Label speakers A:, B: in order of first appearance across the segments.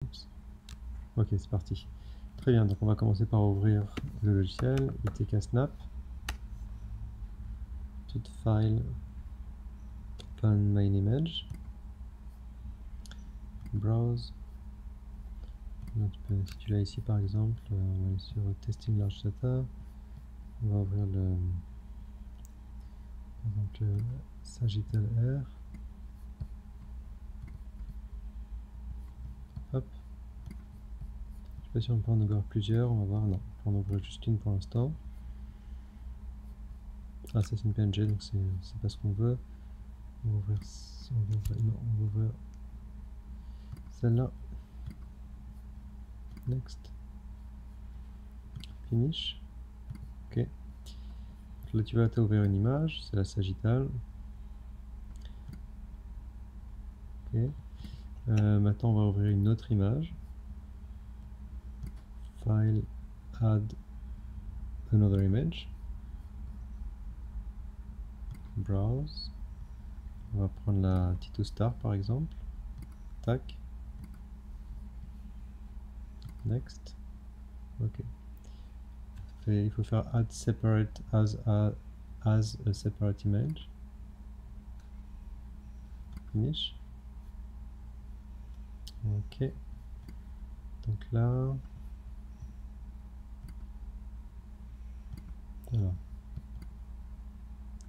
A: Ok, c'est parti. Très bien, donc on va commencer par ouvrir le logiciel, ITK Snap, toute file, open main image, browse. Donc, si tu l'as ici par exemple, on va aller sur testing large data, on va ouvrir par exemple, le Sagittal R. Hop. Je sais pas si on peut en ouvrir plusieurs, on va voir, non, on peut en ouvrir juste une pour l'instant. Ah, ça c'est une PNG, donc c'est pas ce qu'on veut. On va ouvrir, non, on va ouvrir celle-là. Next. Finish. Ok. Donc là tu vas t'ouvrir une image, c'est la Sagittal. Ok. Maintenant on va ouvrir une autre image. File, add another image. Browse. On va prendre la T2 Star par exemple. Tac. Next. Ok. Il faut faire add separate as a separate image. Finish. Ok. Donc là. Voilà.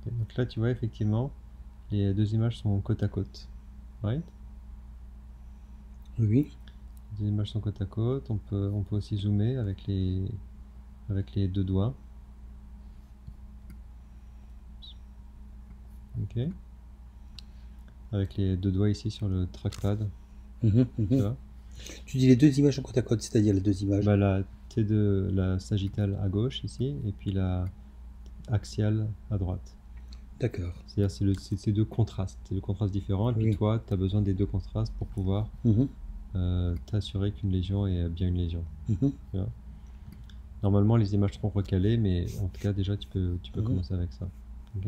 A: Okay. Donc là tu vois effectivement les deux images sont côte à côte. Right?
B: Oui.
A: Les images sont côte à côte. On peut aussi zoomer avec les deux doigts. Ok. Avec les deux doigts ici sur le trackpad. Tu vois?
B: Tu dis les deux images sont côte à côte, c'est-à-dire les deux images.
A: Bah, la T2, la Sagittale à gauche ici, et puis la axiale à droite.
B: D'accord.
A: C'est-à-dire c'est deux contrastes, c'est deux contrastes différents, et puis
B: Oui.
A: toi, tu as besoin des deux contrastes pour pouvoir t'assurer qu'une lésion est bien une lésion. Tu vois? Normalement, les images seront recalées, mais en tout cas, déjà, tu peux commencer avec ça. Ok.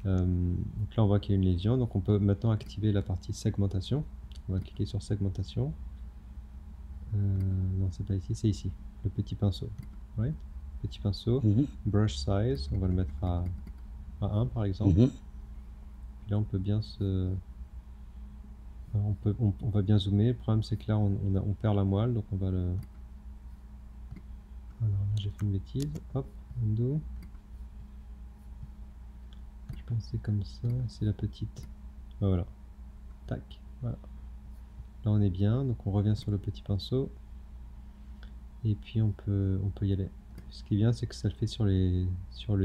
A: Donc là, on voit qu'il y a une lésion, donc on peut maintenant activer la partie segmentation. On va cliquer sur segmentation. Non, c'est pas ici, c'est ici, le petit pinceau. Ouais. Petit pinceau, brush size, on va le mettre à 1 par exemple. Puis là, on peut bien on va bien zoomer. Le problème, c'est que là, on perd la moelle, donc on va le. Alors là, j'ai fait une bêtise. Hop, undo. Je pensais comme ça, c'est la petite. Ah, voilà. Tac, voilà. Là, on est bien, donc on revient sur le petit pinceau. Et puis, on peut y aller. Ce qui est bien, c'est que ça le fait sur les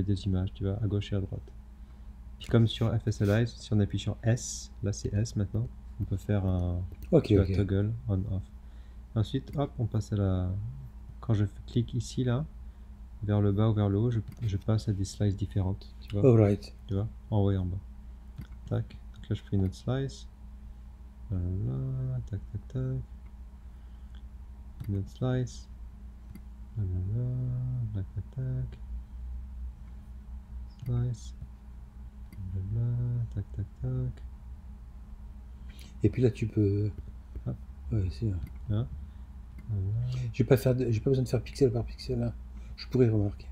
A: deux images, tu vois, à gauche et à droite. Puis comme sur FSLI, si on appuie sur S, là c'est S maintenant, on peut faire un toggle on-off. Ensuite, hop, on passe à la. Quand je clique ici, là, vers le bas ou vers le haut, je passe à des slices différentes. Tu vois?
B: Alright.
A: Tu vois? En haut et en bas. Tac. Donc là, je fais une autre slice. Voilà. Tac, tac, tac. Une autre slice. Voilà. Tac, tac, tac. Slice. Voilà. Tac, tac, tac.
B: Et puis là, tu peux.
A: Hop.
B: Ouais, c'est.
A: Hein? Voilà.
B: J'ai pas besoin de faire pixel par pixel là. Je pourrais remarquer.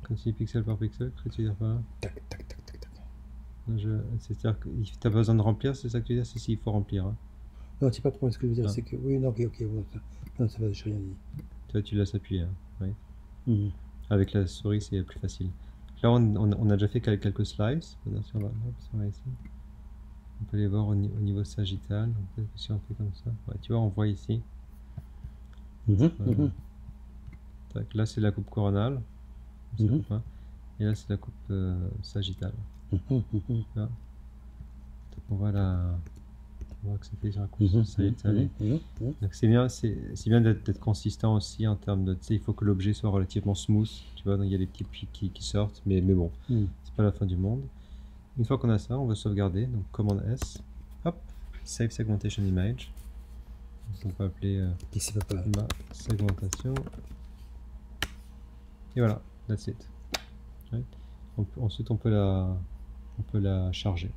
A: Quand tu dis pixel par pixel, qu'est-ce que tu veux dire par là?
B: Tac, tac, tac, tac, tac.
A: C'est-à-dire que tu n'as pas besoin de remplir, c'est ça que tu veux dire? Si, il faut remplir. Hein.
B: Non, c'est pas pour moi ce que je veux dire,
A: Ah.
B: c'est que. Oui, non, ok, ok. Bon, non, ça va, j'ai rien dit.
A: Toi, tu laisses appuyer. Hein. Oui. Avec la souris, c'est plus facile. Là, on a déjà fait quelques slices. Si on va ici. On peut les voir au niveau sagittal. Donc, si on fait comme ça. Ouais, tu vois, on voit ici. Tac, là, c'est la coupe coronale. Et là, c'est la coupe sagittale. Là. Donc, on voit que ça fait sur la coupe sagittale. Donc c'est bien d'être consistant aussi en termes de, tu sais, il faut que l'objet soit relativement smooth, tu vois, donc il y a des petits pics qui sortent, mais bon, c'est pas la fin du monde. Une fois qu'on a ça, on va sauvegarder, donc commande S, hop, save segmentation image, donc on peut appeler ma segmentation, et voilà, that's it. Right. Ensuite on peut la charger.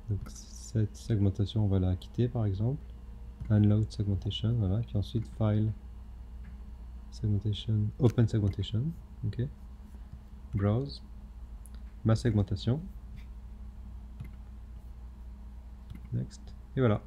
A: Donc cette segmentation, on va la quitter par exemple. Unload segmentation, voilà. Puis ensuite file, segmentation, open segmentation, ok. Browse, ma segmentation. Next, et voilà.